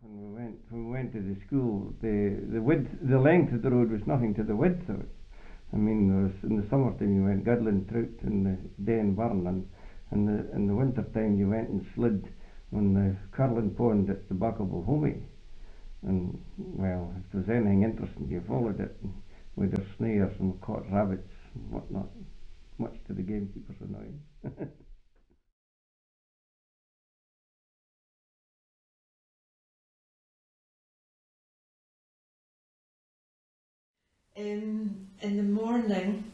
When we went to the school, the length of the road was nothing to the width of it. I mean, there was, in the summertime you went Gudlin Trout in the Den Burn, and in the winter time you went and slid on the curling pond at the back of Bohomie. And well, if there was anything interesting, you followed it with their snares and caught rabbits and whatnot, much to the gamekeeper's annoyance. In the morning,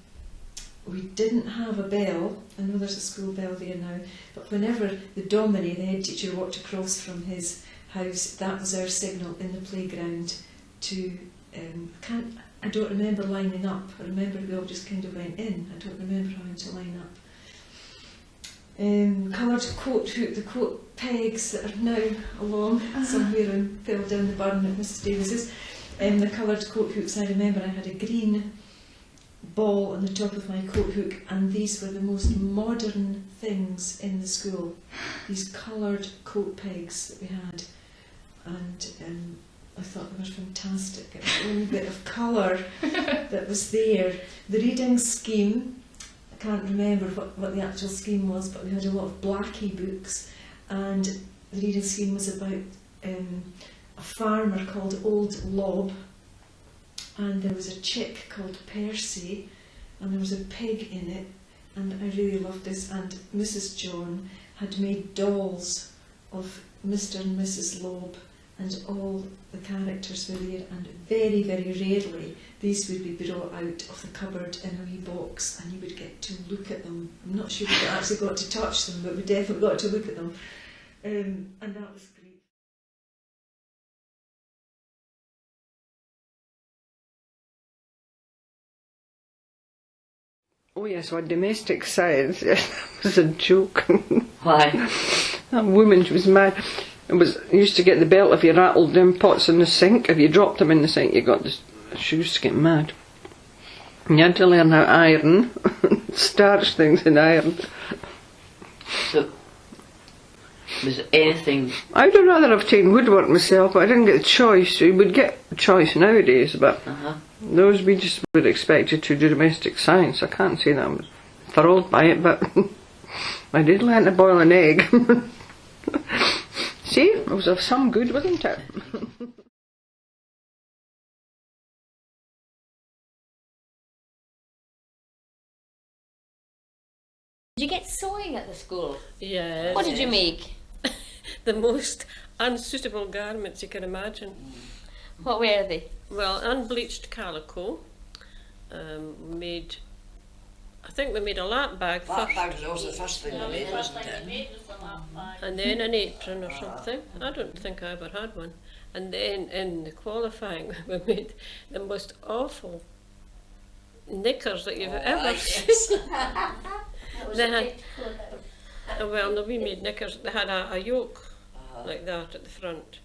we didn't have a bell. I know there's a school bell there now, but whenever the dominie, the head teacher, walked across from his house, that was our signal in the playground to, I don't remember lining up. I remember we all just kind of went in. I don't remember having to line up. Coloured coat hook, the coat pegs that are now along somewhere and fell down the burn at Mrs Davis's. The coloured coat hooks, I remember I had a green ball on the top of my coat hook, and these were the most modern things in the school, these coloured coat pegs that we had, and I thought they were fantastic. It was the only bit of colour that was there. The reading scheme, I can't remember what the actual scheme was, but we had a lot of Blackie books, and the reading scheme was about a farmer called Old Lob, and there was a chick called Percy, and there was a pig in it, and I really loved this. And Mrs John had made dolls of Mr and Mrs Lob, and all the characters were there, and very, very rarely these would be brought out of the cupboard in a wee box and you would get to look at them. I'm not sure we actually got to touch them, but we definitely got to look at them, and that was great. Oh yes, on domestic side, it was a joke. Why? That woman, she was mad. Used to get the belt if you rattled them pots in the sink. If you dropped them in the sink, you got this. She used to get mad. And you had to learn how to iron, starch things in iron. So, was anything... I'd rather have taken woodwork myself, but I didn't get the choice. You would get a choice nowadays, but those we just were expected to do domestic science. I can't say that I was thrilled by it, but I did learn to boil an egg. See, it was of some good, wasn't it? Did you get sewing at the school? Yes. What did you make? The most unsuitable garments you can imagine. What were they? Well, unbleached calico. I think we made a lap bag That first. bag was also the first thing we made, wasn't it? And then an apron or something. I don't think I ever had one. And then in the qualifying we made the most awful knickers that you've ever seen. They had, well, no, we made knickers. They had a yoke like that at the front,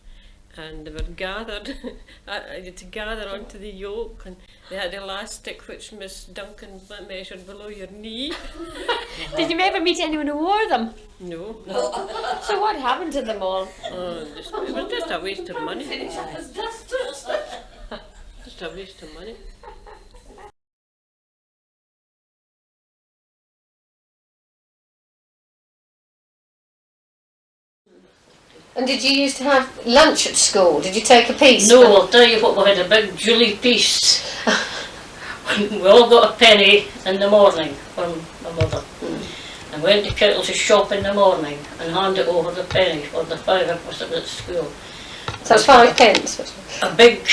and they were gathered. You had to gather onto the yoke, and they had elastic which Miss Duncan measured below your knee. Did you ever meet anyone who wore them? No. So what happened to them all? It was just a waste of money. Just a waste of money. And did you used to have lunch at school? Did you take a piece? No, I'll tell you what, we had a big Julie piece. We all got a penny in the morning from my mother. And went to Kettle's shop in the morning and handed over the penny for the fiver was at school. So it's 5 pence? A big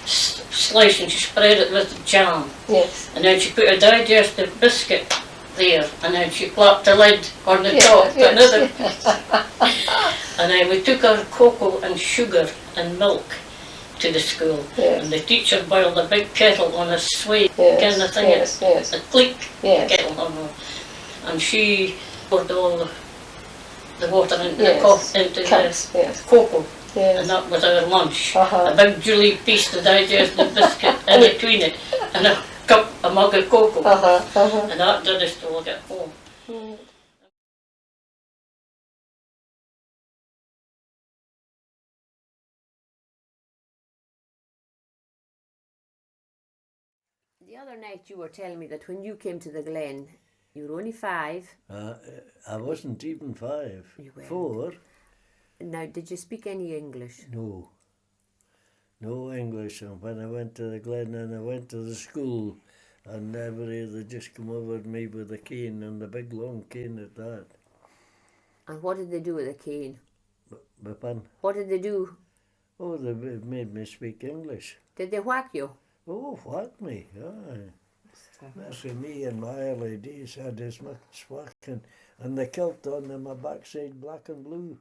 slice, and she spread it with jam. Yes. And then she put a digestive biscuit there, and then she clapped the lid on the top, another piece. And then we took our cocoa and sugar and milk to the school, and the teacher boiled a big kettle on a sway kind of thing, a click kettle on her, and she poured all the water into the cocoa, and that was our lunch. A big Julie piece, the digestive biscuit in between it, and a mug of cocoa, and that did us till we got home. The other night you were telling me that when you came to the Glen, you were only 5. I wasn't even 5. You weren't. 4. Now, did you speak any English? No. No English. And when I went to the Glen and I went to the school, and everybody they just come over to me with a cane, and the big long cane at that. And what did they do with the cane? Pardon? What did they do? Oh, they made me speak English. Did they whack you? Oh, whack me, aye. That's me in my early days had as much whacking, and the kilt on my backside black and blue.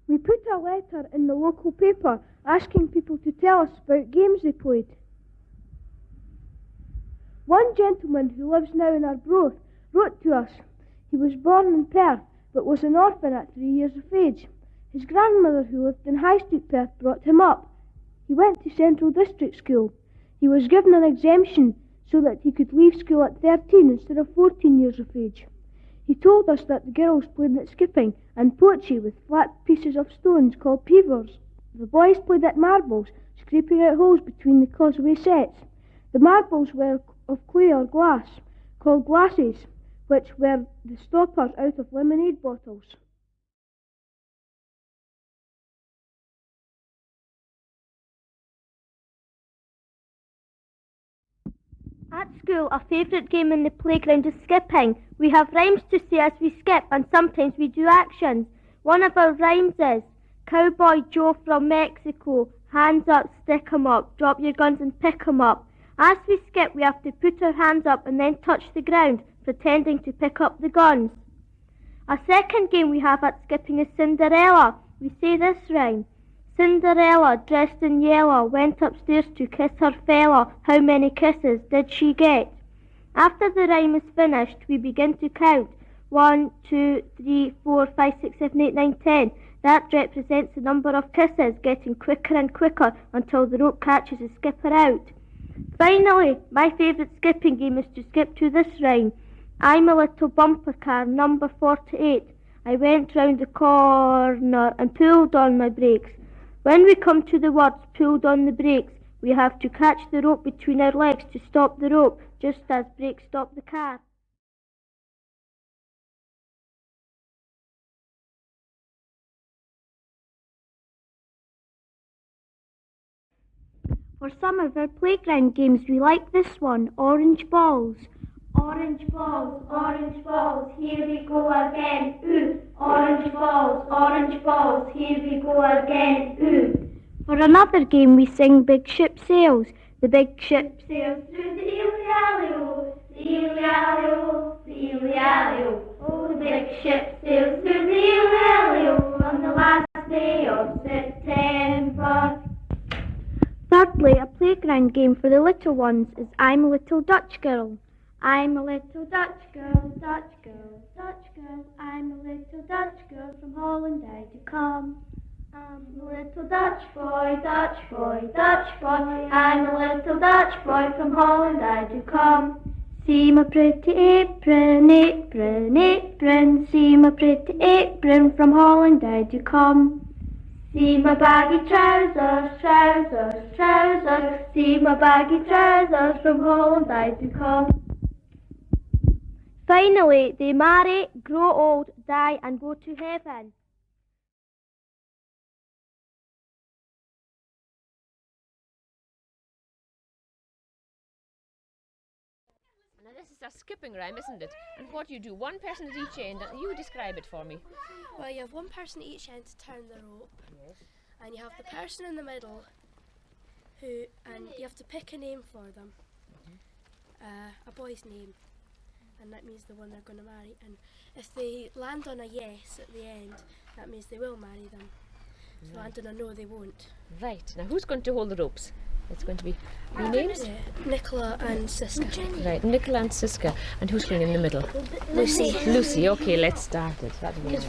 We put a letter in the local paper asking people to tell us about games they played. One gentleman who lives now in Arbroath wrote to us. He was born in Perth but was an orphan at 3 years of age. His grandmother, who lived in High Street, Perth, brought him up. He went to Central District School. He was given an exemption so that he could leave school at 13 instead of 14 years of age. He told us that the girls played at skipping and poachy with flat pieces of stones called peavers. The boys played at marbles, scraping out holes between the causeway sets. The marbles were of clay or glass, called glasses, which were the stoppers out of lemonade bottles. At school, our favourite game in the playground is skipping. We have rhymes to say as we skip, and sometimes we do actions. One of our rhymes is, Cowboy Joe from Mexico, hands up, stick 'em up, drop your guns and pick 'em up. As we skip, we have to put our hands up and then touch the ground, pretending to pick up the guns. Our second game we have at skipping is Cinderella. We say this rhyme. Cinderella, dressed in yellow, went upstairs to kiss her fella. How many kisses did she get? After the rhyme is finished, we begin to count. 1, 2, 3, 4, 5, 6, 7, 8, 9, 10. That represents the number of kisses, getting quicker and quicker until the rope catches the skipper out. Finally, my favourite skipping game is to skip to this rhyme. I'm a little bumper car, number 48. I went round the corner and pulled on my brakes. When we come to the words pulled on the brakes, we have to catch the rope between our legs to stop the rope, just as brakes stop the car. For some of our playground games, we like this one, Orange Balls. Orange balls, here we go again, ooh. Orange balls, here we go again, ooh. For another game we sing Big Ship Sails. The big ship sails through the Eel-Yalley-O, the Eel-Yalley-O, the Eel-Yalley-O. Oh, the big ship sails through the Eel-Yalley-O on the last day of September. Thirdly, a playground game for the little ones is I'm a Little Dutch Girl. I'm a little Dutch girl, Dutch girl, Dutch girl. I'm a little Dutch girl from Holland I do come. I'm a little Dutch boy, Dutch boy, Dutch boy. I'm a little Dutch boy from Holland I do come. See my pretty apron, apron, apron. See my pretty apron from Holland I do come. See my baggy trousers, trousers, trousers. See my baggy trousers from Holland I do come. Finally, they marry, grow old, die, and go to heaven. Now this is a skipping rhyme, isn't it? And what you do, one person at each end, and you describe it for me. Well, you have one person at each end to turn the rope. Yes. And you have the person in the middle and you have to pick a name for them. A boy's name. And that means the one they're going to marry. And if they land on a yes at the end, that means they will marry them. If they land on a no, they won't. Right. Now who's going to hold the ropes? It's going to be your names? Nicola and Siska. Right, Nicola and Siska. And who's going in the middle? Lucy. Lucy, okay, let's start it. That'll be nice.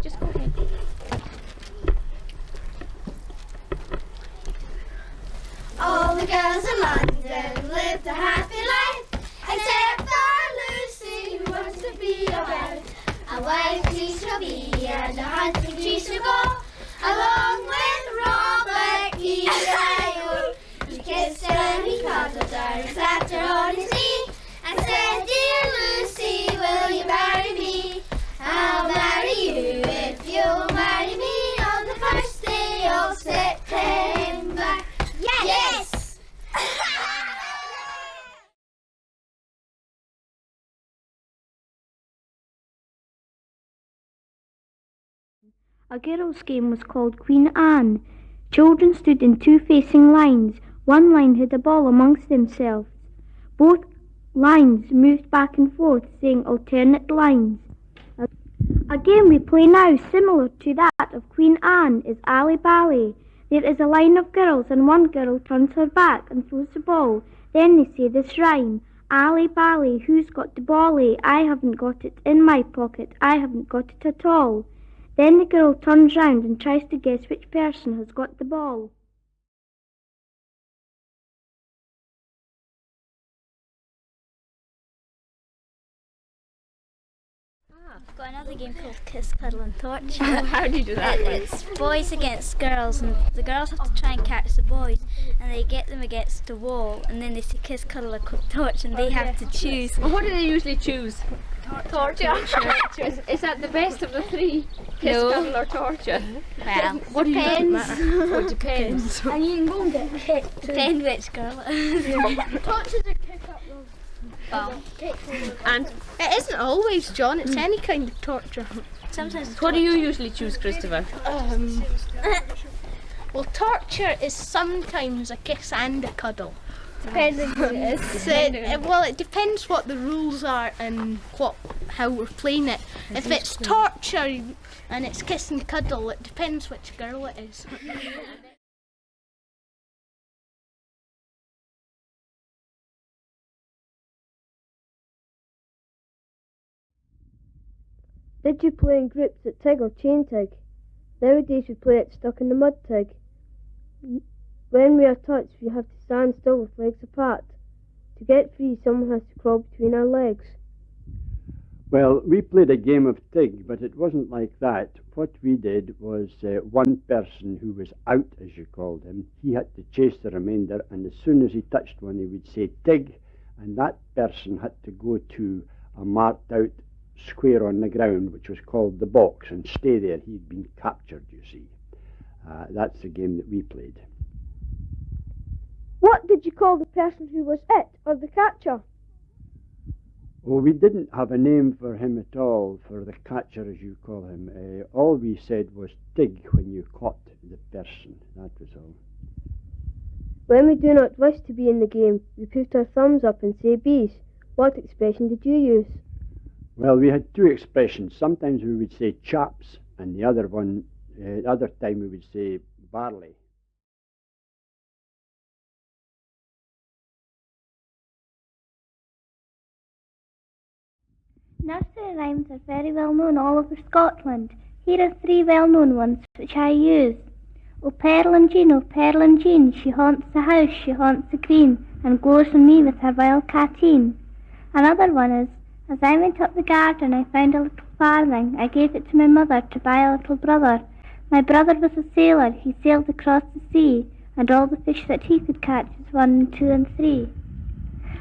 Just go ahead. be a wife. A wife she shall be, and a husband she shall go, along with Robert E. He kissed her and he cuddled her and slapped her on his knee, and said, dear Lucy, will you marry me? I'll marry you if you'll marry me on the first day of September. Yes! A girls' game was called Queen Anne. Children stood in two facing lines. One line had a ball amongst themselves. Both lines moved back and forth, saying alternate lines. A game we play now, similar to that of Queen Anne, is Ally Bally. There is a line of girls, and one girl turns her back and throws the ball. Then they say this rhyme: Ally Bally, who's got the bally? I haven't got it in my pocket, I haven't got it at all. Then the girl turns round and tries to guess which person has got the ball. I've got another game called Kiss, Cuddle and Torture. How do you do that one? It's boys against girls, and the girls have to try and catch the boys, and they get them against the wall, and then they say Kiss, Cuddle or Torture, and they have to choose. Well, what do they usually choose? Torture. Is that the best of the three? Kiss, No. Cuddle or Torture? Well, What do you think depends. matter? It depends. And you can go and get hit. Depends which girl it is. Tortures a kick up those. And It isn't always, John. It's any kind of torture. Sometimes it's what do you usually choose, Christopher? Well, torture is sometimes a kiss and a cuddle. Depending what it is. Well, it depends what the rules are and how we're playing it. If it's torture and it's kiss and cuddle, it depends which girl it is. Did you play in groups at Tig or Chain Tig? Nowadays we play it stuck in the mud Tig. When we are touched, we have to stand still with legs apart. To get free, someone has to crawl between our legs. Well, we played a game of Tig, but it wasn't like that. What we did was one person who was out, as you called him, he had to chase the remainder, and as soon as he touched one, he would say Tig, and that person had to go to a marked out square on the ground, which was called the box, and stay there. He'd been captured, you see. That's the game that we played. What did you call the person who was it, or the catcher? Well, we didn't have a name for him at all, for the catcher, as you call him. All we said was Tig when you caught the person. That was all. When we do not wish to be in the game, we put our thumbs up and say bees. What expression did you use? Well, we had two expressions. Sometimes we would say chaps, and the other time we would say barley. Nursery rhymes are very well known all over Scotland. Here are three well-known ones which I use. O Pearlin Jean, she haunts the house, she haunts the green, and glows on me with her wild catteen. Another one is, as I went up the garden, I found a little farthing. I gave it to my mother to buy a little brother. My brother was a sailor, he sailed across the sea, and all the fish that he could catch was 1 and 2 and 3.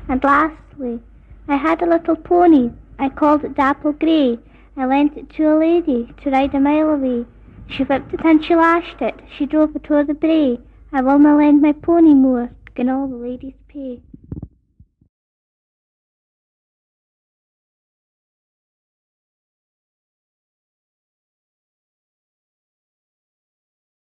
And lastly, I had a little pony. I called it Dapple Grey. I lent it to a lady to ride a mile away. She whipped it and she lashed it. She drove it o'er the brae. I will na lend my pony more, gin all the ladies pay.